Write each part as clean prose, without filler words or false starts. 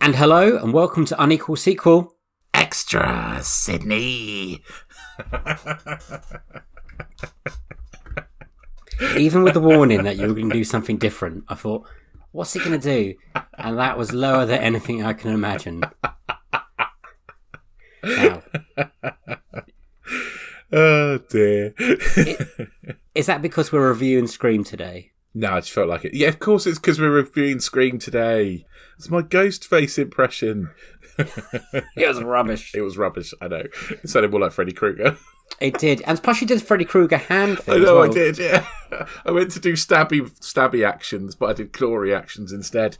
And hello, and welcome to Unequal Sequel. Extra, Sydney. Even with the warning that you were going to do something different, I thought, what's he going to do? And that was lower than anything I can imagine. Now, oh dear. Is that because we're reviewing Scream today? No, I just felt like it. Yeah, of course it's because we're reviewing Scream today. It's my ghost face impression. It was rubbish. It was rubbish, I know. It sounded more like Freddy Krueger. It did. And plus you did the Freddy Krueger hand thing. I know, as well. I did, yeah. I went to do stabby actions, but I did claw reactions instead.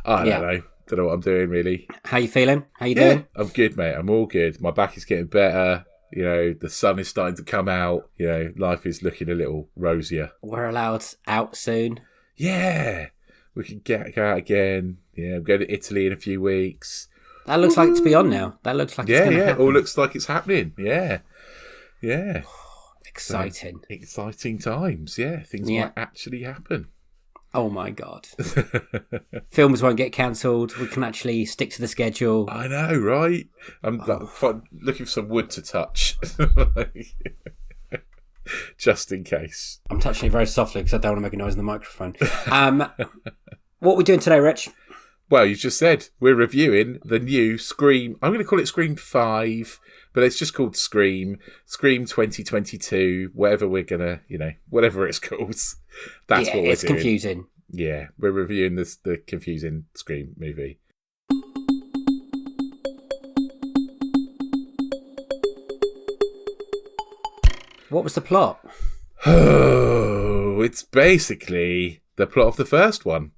I don't know. Don't know what I'm doing, really. How you feeling? How you doing? I'm good, mate. I'm all good. My back is getting better. You know, the sun is starting to come out. You know, life is looking a little rosier. We're allowed out soon. Yeah. We can go out again. Yeah, I'm going to Italy in a few weeks. That looks like it's to be on now. That looks like it's going to happen. All looks like it's happening. Yeah. Exciting. So, exciting times. Yeah, things might actually happen. Oh my God. Films won't get cancelled. We can actually stick to the schedule. I know, right? I'm looking for some wood to touch. Just in case. I'm touching it very softly because I don't want to make a noise in the microphone. What are we doing today, Rich? Well, you just said we're reviewing the new Scream. I'm going to call it Scream 5, but it's just called Scream 2022, whatever we're going to, whatever it's called. That's what we're doing. It's confusing. Yeah, we're reviewing the confusing Scream movie. What was the plot? Oh, it's basically the plot of the first one.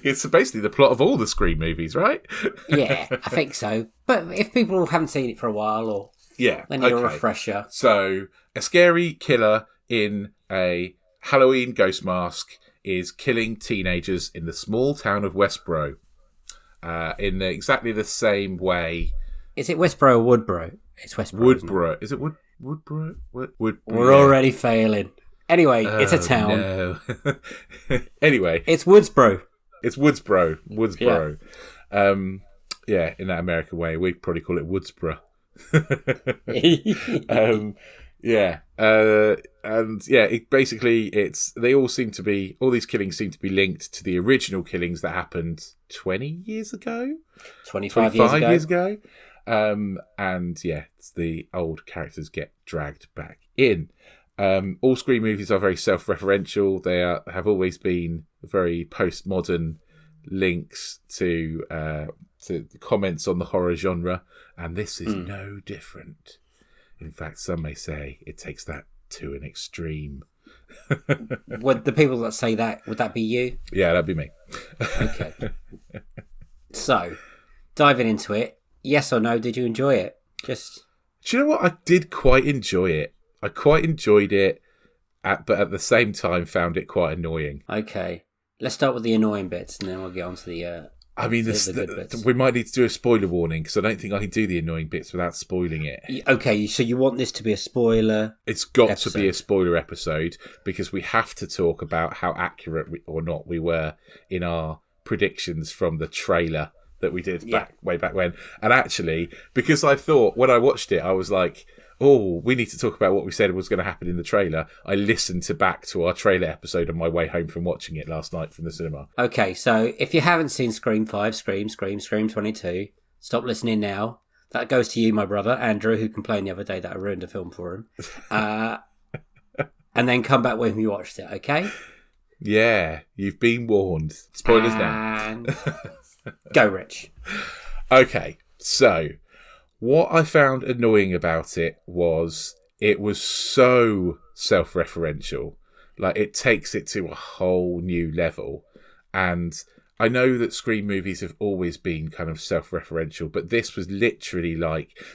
It's basically the plot of all the Scream movies, right? Yeah, I think so. But if people haven't seen it for a while, they need a refresher. So, a scary killer in a Halloween ghost mask is killing teenagers in the small town of Westboro in exactly the same way. Is it Westboro or Woodboro? It's Westboro. Woodboro. Is it Woodboro? Woodboro. We're already failing. Anyway, it's a town. No. Anyway. It's Woodsboro. It's Woodsboro. Yeah. In that American way, we'd probably call it Woodsboro. All these killings seem to be linked to the original killings that happened 20 years ago? 25 years ago. The old characters get dragged back in. All Scream movies are very self-referential. They have always been very postmodern links to comments on the horror genre, and this is no different. In fact, some may say it takes that to an extreme. Would the people that say that, would that be you? Yeah, that'd be me. Okay. So, diving into it, yes or no, did you enjoy it? Do you know what? I did quite enjoy it. I quite enjoyed it, but at the same time found it quite annoying. Okay. Let's start with the annoying bits, and then we'll get on to the good bits. We might need to do a spoiler warning, because I don't think I can do the annoying bits without spoiling it. Okay, so you want this to be a spoiler It's got to be a spoiler episode, because we have to talk about how accurate or not we were in our predictions from the trailer that we did way back when. And actually, because I thought, when I watched it, I was like, oh, we need to talk about what we said was going to happen in the trailer. I listened back to our trailer episode on my way home from watching it last night from the cinema. Okay, so if you haven't seen Scream 5, Scream 22, stop listening now. That goes to you, my brother, Andrew, who complained the other day that I ruined a film for him. And then come back when we watched it, okay? Yeah, you've been warned. Spoilers now. Go, Rich. Okay, so what I found annoying about it was so self-referential. Like, it takes it to a whole new level. And I know that Scream movies have always been kind of self-referential, but this was literally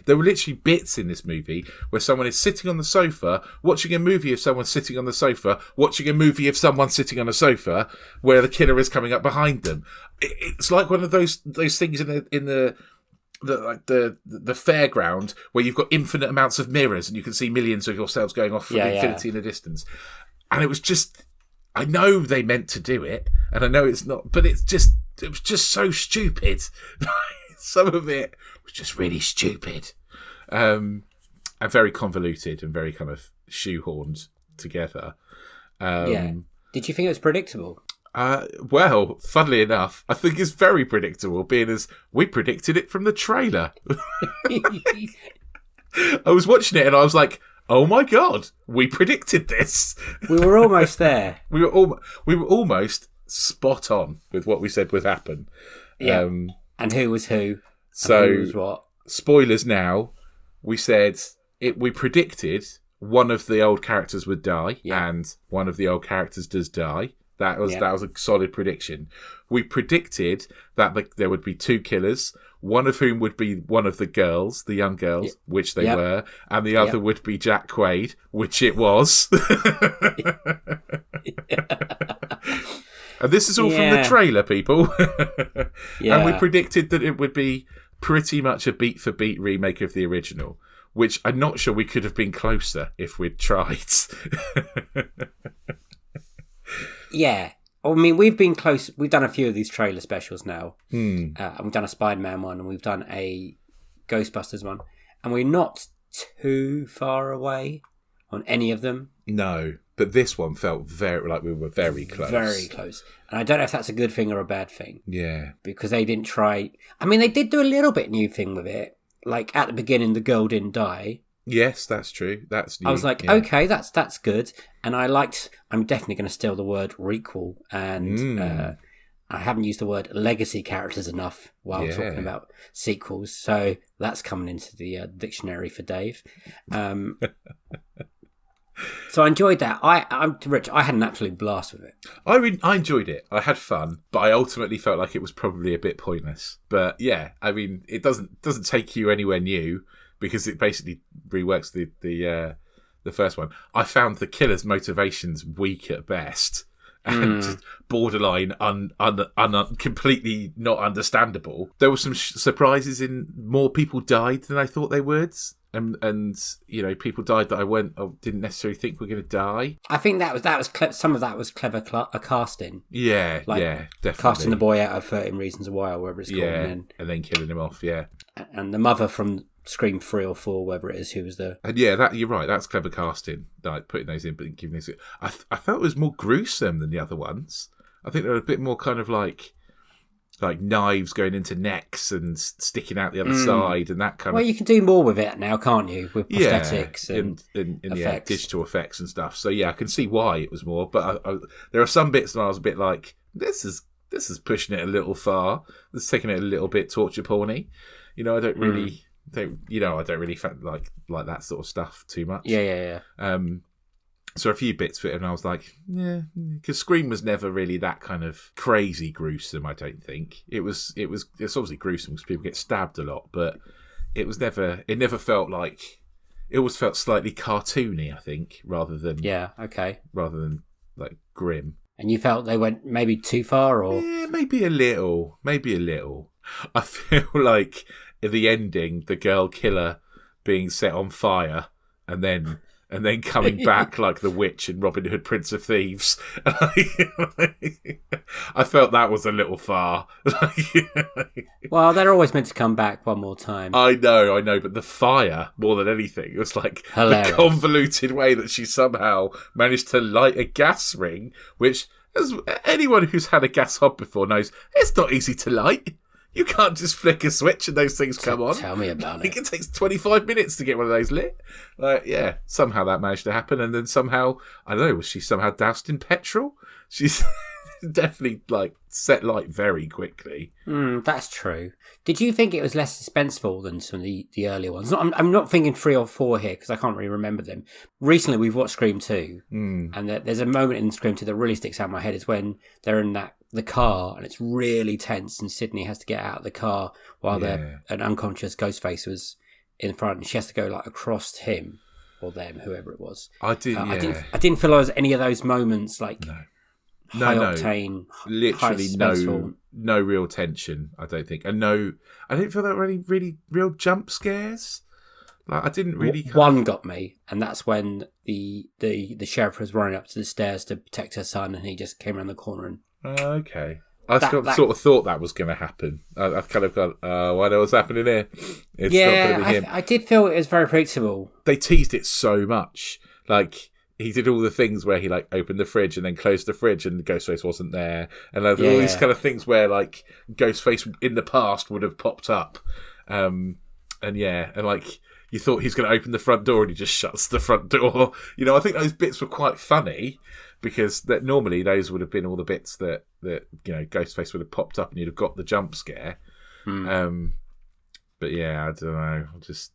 there were literally bits in this movie where someone is sitting on the sofa, watching a movie of someone sitting on the sofa, watching a movie of someone sitting on a sofa, where the killer is coming up behind them. It's like one of those things in the fairground where you've got infinite amounts of mirrors and you can see millions of yourselves going off from infinity in the distance. And it was just, I know they meant to do it, and I know it's not, but it's just, it was just so stupid. Some of it was just really stupid, and very convoluted and very kind of shoehorned together. Did you think it was predictable? Well, funnily enough, I think it's very predictable, being as we predicted it from the trailer. I was watching it and I was like, oh my God, we predicted this. We were almost there. We were almost spot on with what we said would happen. Yeah. And who was who? So, who was what? Spoilers now. We said we predicted one of the old characters would die, and one of the old characters does die. That was a solid prediction. We predicted that there would be two killers, one of whom would be one of the girls, the young girls, which they were, and the other would be Jack Quaid, which it was. And this is all from the trailer, people. And we predicted that it would be pretty much a beat-for-beat remake of the original, which I'm not sure we could have been closer if we'd tried. Yeah. I mean, we've been close. We've done a few of these trailer specials now. And we've done a Spider-Man one, and we've done a Ghostbusters one. And we're not too far away on any of them. No, but this one felt very like we were very close. Very close. And I don't know if that's a good thing or a bad thing. Yeah. Because they didn't try... I mean, they did do a little bit new thing with it. Like, at the beginning, the girl didn't die. Yes, that's true. That's new. I was like, okay, that's good. And I'm definitely going to steal the word requel. And I haven't used the word legacy characters enough while talking about sequels. So that's coming into the dictionary for Dave. So I enjoyed that. Rich, I had an absolute blast with it. I enjoyed it. I had fun, but I ultimately felt like it was probably a bit pointless. But yeah, I mean, it doesn't take you anywhere new because it basically reworks the first one. I found the killer's motivations weak at best and just borderline completely not understandable. There were some surprises in more people died than I thought they would. And you know, people died that I didn't necessarily think were going to die. I think that was some of that was clever casting. Yeah, definitely. Casting the boy out of 13 Reasons Why, or whatever it's called. And then killing him off, And the mother from Scream 3 or 4, whatever it is, who was the... And that you're right, that's clever casting, like putting those in, but giving this... I felt it was more gruesome than the other ones. I think they were a bit more kind of like knives going into necks and sticking out the other side and that kind of... Well, you can do more with it now, can't you? With prosthetics and effects. Digital effects and stuff. So, I can see why it was more. But there are some bits where I was a bit like, this is pushing it a little far. This is taking it a little bit torture porny. You know, I don't really... I don't really like that sort of stuff too much. Yeah. So a few bits of it, and I was like, because Scream was never really that kind of crazy gruesome. I don't think it's obviously gruesome because people get stabbed a lot, but it never felt like, it always felt slightly cartoony. I think rather than like grim. And you felt they went maybe too far, or maybe a little. I feel like at the ending, the girl killer being set on fire, and then coming back like the witch in Robin Hood, Prince of Thieves. I felt that was a little far. Well, they're always meant to come back one more time. I know, but the fire, more than anything, it was like hilarious. The convoluted way that she somehow managed to light a gas ring, which, as anyone who's had a gas hob before knows, it's not easy to light. You can't just flick a switch and those things come on. Tell me about it. It takes 25 minutes to get one of those lit. Somehow that managed to happen. And then somehow, I don't know, was she somehow doused in petrol? She's definitely set light very quickly. That's true. Did you think it was less suspenseful than some of the earlier ones? I'm not thinking 3 or 4 here because I can't really remember them. Recently, we've watched Scream 2. And there's a moment in Scream 2 that really sticks out in my head. Is when they're in the car and it's really tense and Sydney has to get out of the car while an unconscious Ghostface was in front and she has to go across him or them, whoever it was. I didn't feel there was any of those moments high octane, literally no real tension. I don't think, and I didn't feel there were any really real jump scares. I didn't really. One got me, and that's when the sheriff was running up to the stairs to protect her son, and he just came around the corner and. Okay. I sort of thought that was going to happen. I kind of gone, I know what's happening here. It's not going to be him. I did feel it was very predictable. They teased it so much. Like, he did all the things where he, like, opened the fridge and then closed the fridge and Ghostface wasn't there. And like, all these kind of things where, like, Ghostface in the past would have popped up. And like, you thought he's going to open the front door and he just shuts the front door. You know, I think those bits were quite funny. Because normally those would have been all the bits that Ghostface would have popped up and you'd have got the jump scare. But yeah, I don't know.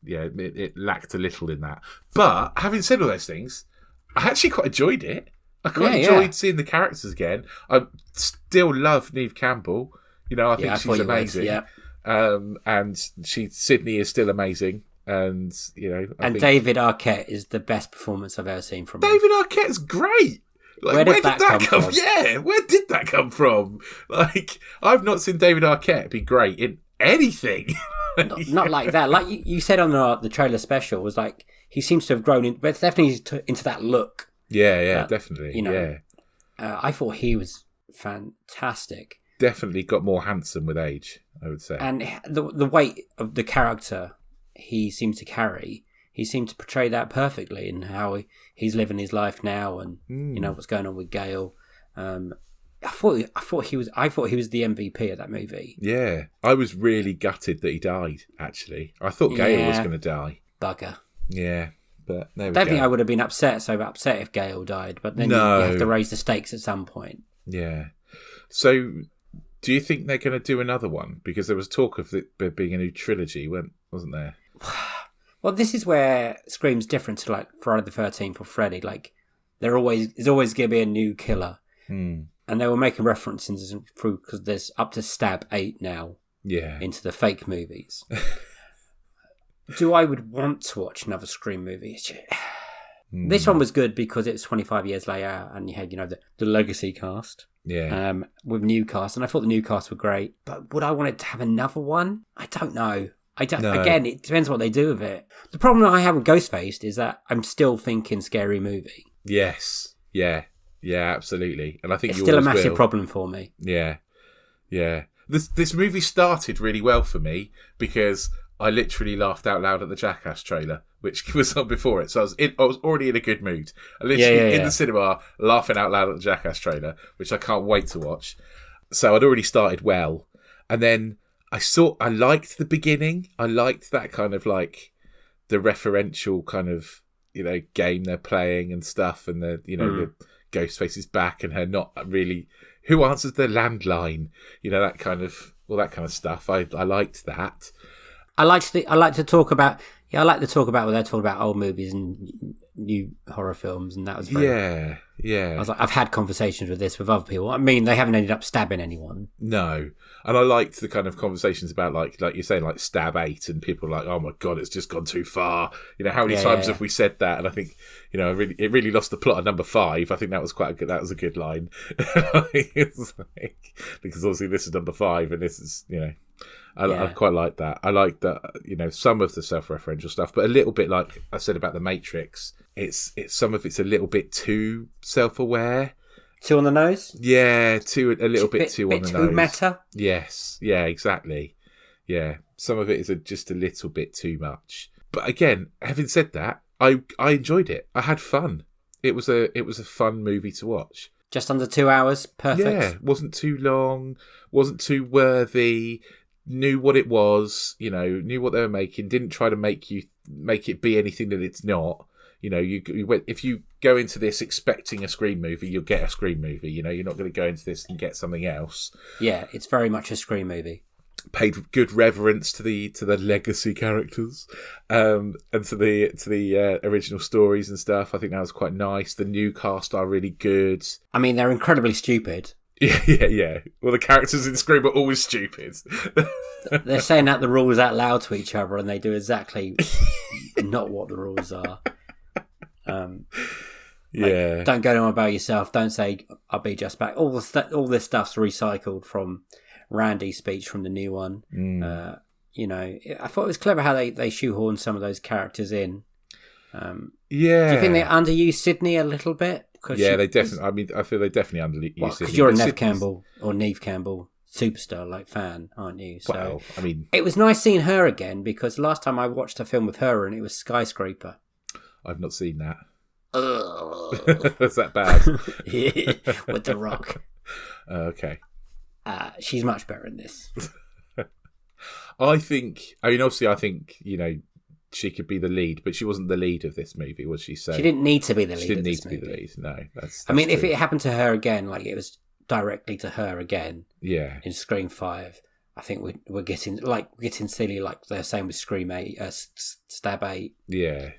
It lacked a little in that. But having said all those things, I actually quite enjoyed it. I quite enjoyed seeing the characters again. I still love Neve Campbell. You know, I think she's amazing. And Sydney is still amazing. And I think David Arquette is the best performance I've ever seen from him. David Arquette's great. Like, where did that come from? Yeah, where did that come from? Like, I've not seen David Arquette be great in anything. Not like that. Like you said on the trailer special, was like he seems to have grown in, but definitely into that look. Yeah, definitely. I thought he was fantastic. Definitely got more handsome with age, I would say. And the weight of the character he seemed to carry. He seemed to portray that perfectly in how he's living his life now, and what's going on with Gale. I thought he was the MVP of that movie. Yeah, I was really gutted that he died. Actually, I thought Gale was going to die. Bugger. Yeah, but there we don't go. think I would have been upset if Gale died, but then you have to raise the stakes at some point. Yeah. So, do you think they're going to do another one? Because there was talk of it being a new trilogy, wasn't there? Well, this is where Scream's different to like Friday the 13th or Freddy. Like, there's always going to be a new killer. And they were making references through, because there's up to Stab 8 now into the fake movies. Do I would want to watch another Scream movie? This one was good because it was 25 years later and you had, the legacy cast. Yeah. With new cast. And I thought the new cast were great. But would I want it to have another one? I don't know. No. Again, it depends what they do with it. The problem I have with Ghostface is that I'm still thinking scary movie. Yes. Yeah, absolutely. And I think it's still a massive problem for me. Yeah. This movie started really well for me because I literally laughed out loud at the Jackass trailer, which was on before it. So I was already in a good mood. I literally in the cinema laughing out loud at the Jackass trailer, which I can't wait to watch. So I'd already started well. And then I liked the beginning. I liked that kind of like the referential kind of, game they're playing and stuff. And the Ghostface is back and her not really, who answers the landline? That kind of, all that kind of stuff. I liked that. I like to talk about when they're talking about old movies and new horror films, and that was very... Yeah. I was like, I've had conversations with other people. I mean, they haven't ended up stabbing anyone. No. And I liked the kind of conversations about, like you're saying, like Stab 8, and people are like, oh my God, it's just gone too far. How many times have we said that? And I think, it really lost the plot at number 5. I think that was that was a good line. It's like, because obviously this is number 5, and this is, I quite like that. I like that, some of the self-referential stuff, but a little bit like I said about The Matrix, it's some of it's a little bit too self-aware. Too on the nose? Yeah, a little bit too on the nose. Too meta? Yes, yeah, exactly. Yeah, some of it is just a little bit too much. But again, having said that, I enjoyed it. I had fun. It was a fun movie to watch. Just under 2 hours, perfect. Yeah, wasn't too long, wasn't too worthy. Knew what it was, knew what they were making. Didn't try to make it be anything that it's not. If you go into this expecting a Scream movie, you'll get a Scream movie. You're not going to go into this and get something else. Yeah, it's very much a Scream movie. Paid good reverence to the legacy characters, and to the original stories and stuff. I think that was quite nice. The new cast are really good. I mean, they're incredibly stupid. Yeah. Well, the characters in Scream are always stupid. They're saying out the rules out loud to each other, and they do exactly not what the rules are. Like, don't go on about yourself. Don't say I'll be just back. All this stuff's recycled from Randy's speech from the new one. I thought it was clever how they shoehorned some of those characters in. Do you think they underused Sydney a little bit? Yeah, they definitely. I mean, I feel they definitely underused it. Because you're a Nev Campbell or Neve Campbell superstar fan, aren't you? So well, I mean, it was nice seeing her again because last time I watched a film with her and it was Skyscraper. I've not seen that. Is that bad? With The Rock. Okay. She's much better in this. I mean, obviously, I think, she could be the lead, but she wasn't the lead of this movie, was she? So she didn't need to be the lead. She didn't need to be the lead. No, that's I mean, true. If it happened to her again, like it was directly to her again, in Scream 5, I think we're getting silly, like they're saying with Scream 8, Stab 8. Yeah.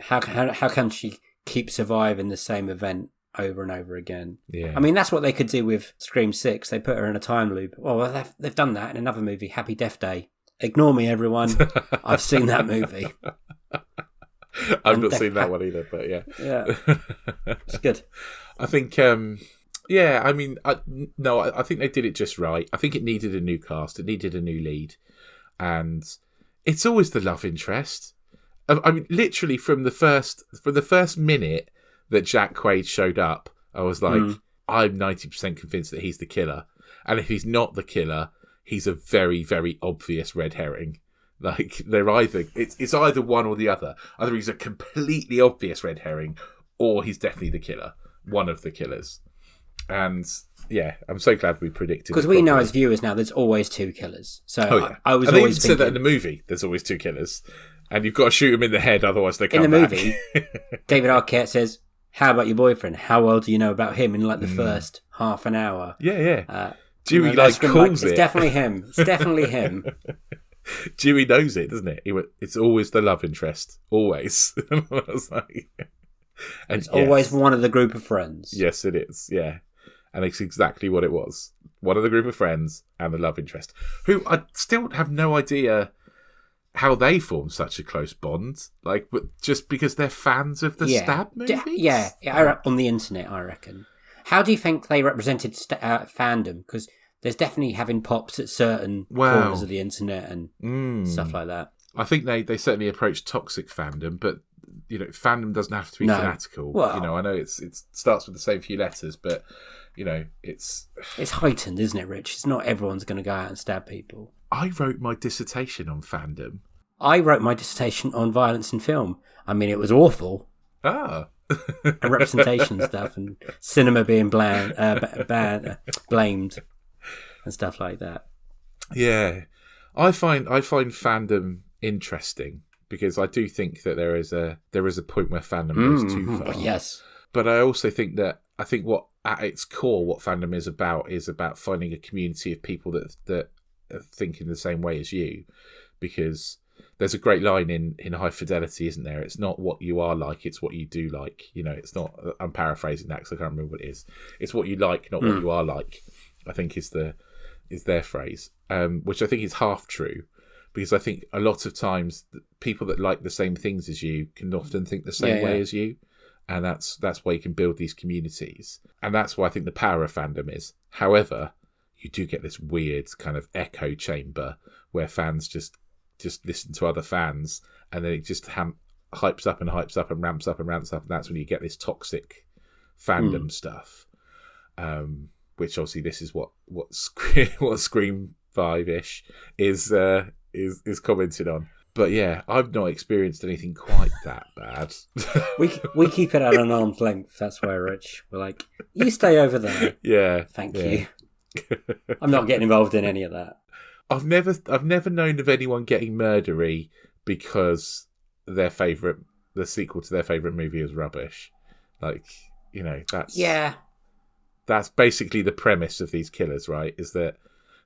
How can she keep surviving the same event over and over again? Yeah. I mean, that's what they could do with Scream 6. They put her in a time loop. Well, they've done that in another movie, Happy Death Day. Ignore me, everyone. I've seen that movie. I've not seen that one either, but yeah. Yeah. It's good. I think, I mean, I think they did it just right. I think it needed a new cast. It needed a new lead. And it's always the love interest. I mean, literally from the first minute that Jack Quaid showed up, I was like, I'm 90% convinced that he's the killer. And if he's not the killer, he's a very, very obvious red herring. Like, it's either one or the other. Either he's a completely obvious red herring, or he's definitely the killer. One of the killers. And yeah, I'm so glad we predicted. Because we know as viewers now, there's always two killers. So I was and always they even said that in the movie. There's always two killers, and you've got to shoot them in the head, otherwise they come in the back. movie. David Arquette says, "How about your boyfriend? How well do you know about him?" In like the first half an hour. Yeah. Dewey calls it. It's definitely him. It's definitely him. Dewey knows it, doesn't it? It's always the love interest, always. I was like, and it's always one of the group of friends. Yes, it is. Yeah. And it's exactly what it was. One of the group of friends and the love interest, who I still have no idea how they formed such a close bond. Like, just because they're fans of the Stab movies? On the internet, I reckon. How do you think they represented fandom? Because there's definitely having pops at certain corners of the internet and stuff like that. I think they certainly approached toxic fandom, but fandom doesn't have to be fanatical. Well, I know it starts with the same few letters, but it's heightened, isn't it, Rich? It's not everyone's going to go out and stab people. I wrote my dissertation on fandom. I wrote my dissertation on violence in film. I mean, it was awful. Ah. And representation stuff and cinema being blamed and stuff like that. Yeah, I find fandom interesting because I do think that there is a point where fandom goes too far. Yes, but I also think what at its core what fandom is about finding a community of people that think in the same way as you, because there's a great line in High Fidelity, isn't there? It's not what you are like, it's what you do like. It's not. I'm paraphrasing that because I can't remember what it is. It's what you like, not what you are like. I think is their phrase, which I think is half true, because I think a lot of times people that like the same things as you can often think the same way as you, and that's why you can build these communities, and that's why I think the power of fandom is. However, you do get this weird kind of echo chamber where fans just listen to other fans, and then it just hypes up and hypes up and ramps up and ramps up, and that's when you get this toxic fandom stuff. Which obviously this is what Scream 5-ish is commented on. But yeah, I've not experienced anything quite that bad. we keep it at an arm's length. That's why, Rich. We're like, you stay over there. Yeah. Thank you. I'm not getting involved in any of that. I've never known of anyone getting murdery because the sequel to their favourite movie is rubbish. Like, that's basically the premise of these killers, right? Is that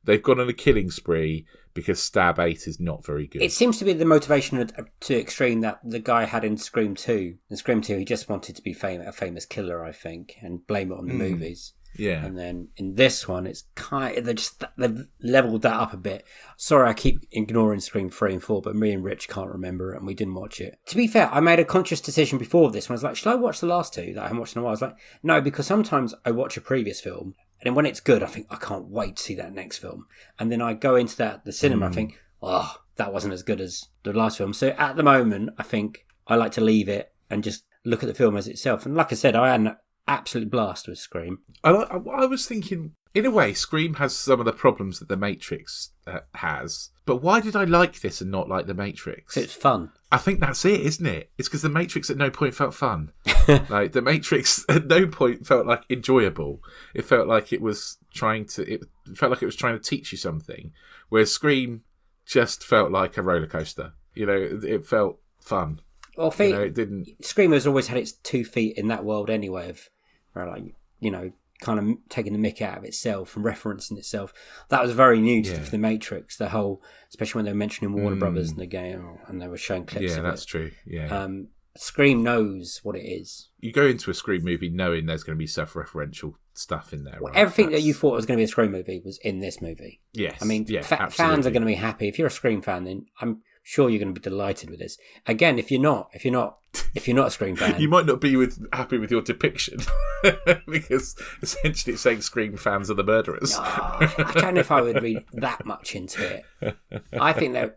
they've gone on a killing spree because Stab 8 is not very good. It seems to be the motivation to extreme that the guy had in Scream 2. In Scream 2, he just wanted to be a famous killer, I think, and blame it on the movies. Yeah. And then in this one, it's they've leveled that up a bit. Sorry, I keep ignoring Scream 3 and 4, but me and Rich can't remember it and we didn't watch it. To be fair, I made a conscious decision before this one. I was like, should I watch the last two that I haven't watched in a while? I was like, no, because sometimes I watch a previous film and then when it's good, I think, I can't wait to see that next film. And then I go into the cinema, I think, oh, that wasn't as good as the last film. So at the moment, I think I like to leave it and just look at the film as itself. And like I said, I hadn't absolute blast with Scream. I was thinking, in a way, Scream has some of the problems that The Matrix has. But why did I like this and not like The Matrix? 'Cause it's fun. I think that's it, isn't it? It's because The Matrix at no point felt fun. Like, The Matrix at no point felt like enjoyable. It felt like it was trying to teach you something. Whereas Scream just felt like a roller coaster. You know, it felt fun. Well, it didn't. Scream has always had its 2 feet in that world anyway, of like, you know, kind of taking the mick out of itself and referencing itself. That was very new to The Matrix. The whole, especially when they were mentioning Warner Brothers in the game and they were showing clips. Yeah, of that's it. true. Yeah. Scream knows what it is. You go into a Scream movie knowing there's going to be self-referential stuff in there. Well, right? everything that you thought was going to be a Scream movie was in this movie. Yes. I mean, absolutely. fans are going to be happy. If you're a Scream fan, then I'm sure you're going to be delighted with this. Again, if you're not a Scream fan, you might not be happy with your depiction because essentially it's saying Scream fans are the murderers. I don't know if I would read that much into it. I think that,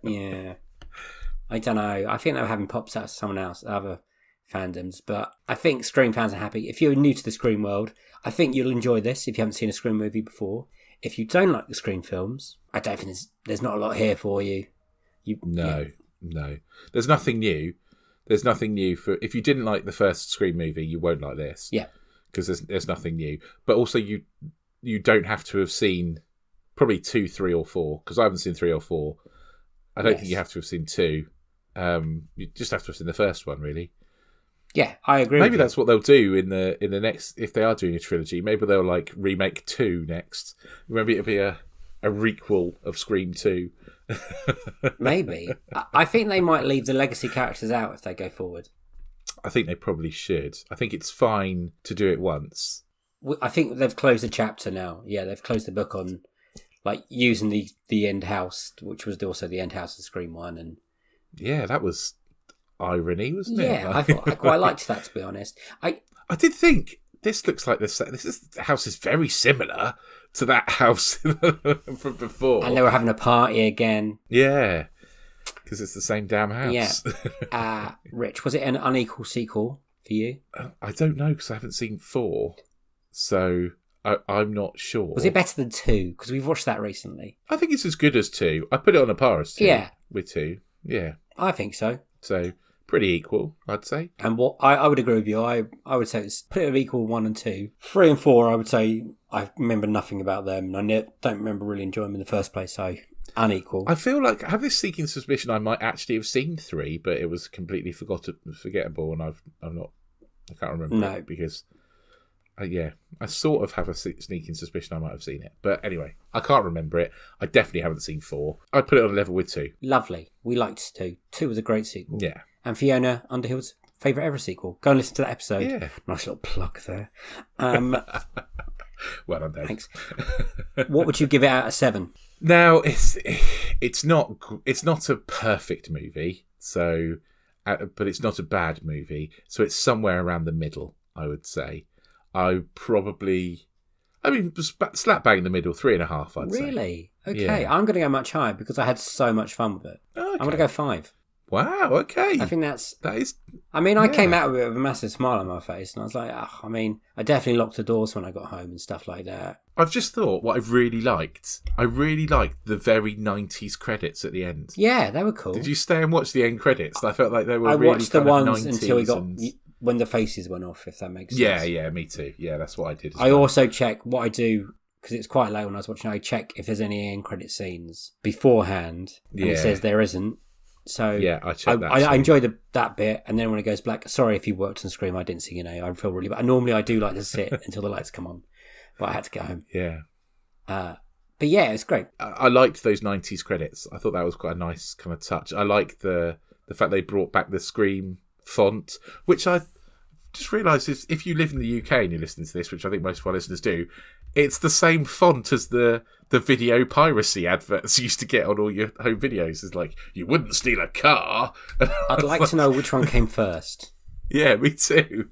I don't know. I think they were having pops out of someone else, other fandoms, but I think Scream fans are happy. If you're new to the Scream world, I think you'll enjoy this if you haven't seen a Scream movie before. If you don't like the Scream films, I don't think there's not a lot here for you. No. There's nothing new. There's nothing new for if you didn't like the first Scream movie, you won't like this. Yeah, because there's nothing new. But also you don't have to have seen probably 2, 3, or 4 because I haven't seen 3 or 4. I don't think you have to have seen 2. You just have to have seen the first one, really. Yeah, I agree. Maybe that's what they'll do in the next. If they are doing a trilogy, maybe they'll like remake 2 next. Maybe it'll be a requel of Scream 2. Maybe. I think they might leave the legacy characters out if they go forward. I think they probably should. I think it's fine to do it once. I think they've closed the chapter now. Yeah, they've closed the book on like using the end house, which was also the end house of Scream 1. And yeah, that was irony, wasn't it? Yeah, I quite liked that, to be honest. I did think this looks like this house is very similar to that house from before. And they were having a party again. Yeah, because it's the same damn house. Yeah. Rich, was it an unequal sequel for you? I don't know because I haven't seen 4, so I'm not sure. Was it better than 2? Because we've watched that recently. I think it's as good as 2. I put it on a par as 2. Yeah, with 2. Yeah, I think so. So pretty equal, I'd say. And what I would agree with you. I would say it's pretty equal 1 and 2. 3 and 4, I would say I remember nothing about them. And I don't remember really enjoying them in the first place. So unequal. I feel like I have this sneaking suspicion I might actually have seen 3, but it was completely forgettable, and I can't remember it because I sort of have a sneaking suspicion I might have seen it, but anyway, I can't remember it. I definitely haven't seen 4. I'd put it on a level with 2. Lovely. We liked 2. 2 was a great sequel. Yeah. And Fiona Underhill's favourite ever sequel. Go and listen to that episode. Yeah. Nice little plug there. Well done, Dave. Thanks. What would you give it out of 7? Now it's not a perfect movie, so but it's not a bad movie, so it's somewhere around the middle, I would say. Slap bang in the middle, 3.5, I'd say. Really? Okay, Yeah. I'm going to go much higher because I had so much fun with it. Okay. I'm going to go 5. Wow, okay. I think that is. I Yeah. came out with it with a massive smile on my face, and I was like, I definitely locked the doors when I got home and stuff like that. I've just thought what I really liked the very 90s credits at the end. Yeah, they were cool. Did you stay and watch the end credits? I felt like they were I really watched the kind of ones 90s until we got and... when the faces went off, if that makes sense. Yeah, me too. Yeah, that's what I did as I well. also check what I do, because it's quite late when I was watching, I check if there's any end credit scenes beforehand, and it says there isn't. So yeah, I checked that. I enjoy that bit, and then when it goes black, sorry if you worked on Scream, I didn't see, I feel really bad. Normally I do like to sit until the lights come on, but I had to go home. Yeah. But yeah, it's great. I liked those 90s credits. I thought that was quite a nice kind of touch. I liked the fact they brought back the Scream font, which I just realised is if you live in the UK and you're listening to this, which I think most of our listeners do, it's the same font as the video piracy adverts you used to get on all your home videos. It's like, you wouldn't steal a car. I'd like to know which one came first. Yeah, me too.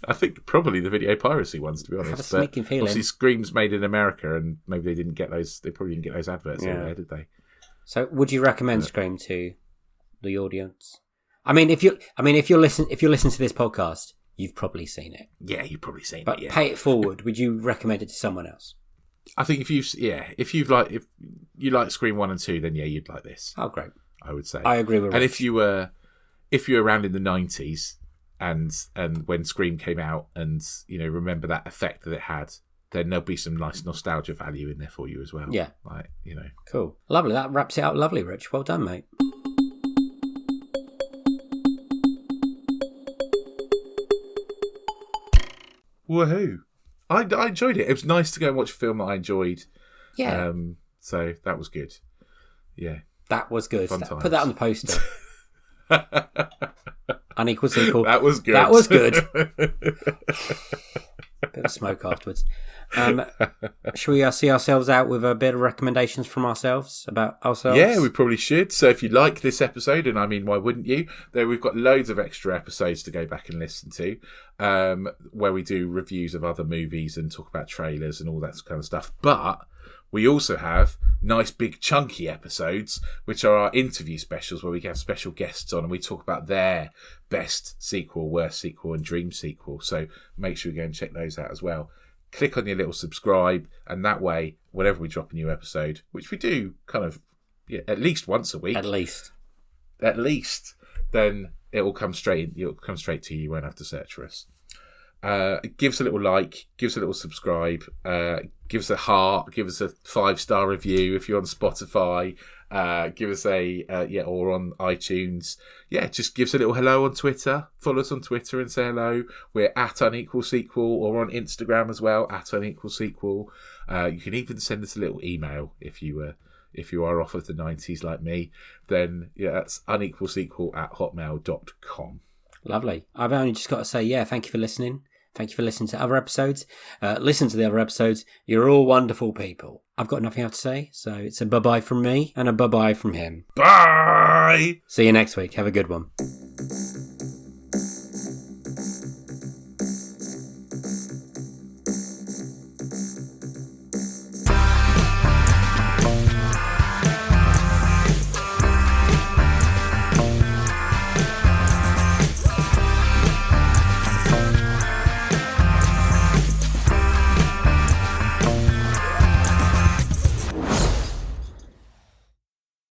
I think probably the video piracy ones, to be honest. I have a sneaking feeling. Obviously, Scream's made in America, and maybe they didn't get those. They probably didn't get those adverts over there, did they? So, would you recommend Scream to the audience? If you're listening to this podcast, you've probably seen it. Yeah, you've probably seen But it. Yeah. pay it forward. Would you recommend it to someone else? I think if you like Scream 1 and 2, then yeah, you'd like this. Oh, great. I would say. I agree with And Rich. if you were around in the 90s and when Scream came out and, remember that effect that it had, then there'll be some nice nostalgia value in there for you as well. Yeah. Like, Cool. Lovely. That wraps it up lovely, Rich. Well done, mate. Woohoo. I enjoyed it. It was nice to go and watch a film that I enjoyed. Yeah. So that was good. Yeah. That was good. Fun times. Put that on the poster. Unequal sequel. That was good. That was good. Bit of smoke afterwards. Should we see ourselves out with a bit of recommendations from ourselves about ourselves? Yeah, we probably should. So if you like this episode, and I mean, why wouldn't you? There, we've got loads of extra episodes to go back and listen to, where we do reviews of other movies and talk about trailers and all that kind of stuff. But we also have nice big chunky episodes, which are our interview specials, where we have special guests on and we talk about their best sequel, worst sequel, and dream sequel. So make sure you go and check those out as well. Click on your little subscribe, and that way, whenever we drop a new episode, which we do kind of at least once a week, At least, then it will come straight. It'll come straight to you. You won't have to search for us. Give us a little like, give us a little subscribe, give us a heart, give us a 5-star review if you're on Spotify. Give us or on iTunes. Yeah, just give us a little hello on Twitter. Follow us on Twitter and say hello. We're at Unequal Sequel, or on Instagram as well, at Unequal Sequel. You can even send us a little email if you are off of the 90s like me. Then that's unequalsequel@hotmail.com. lovely. I've only just got to say, thank you for listening. Thank you for listening to other episodes. Listen to the other episodes. You're all wonderful people. I've got nothing else to say, so it's a bye-bye from me and a bye-bye from him. Bye! See you next week. Have a good one.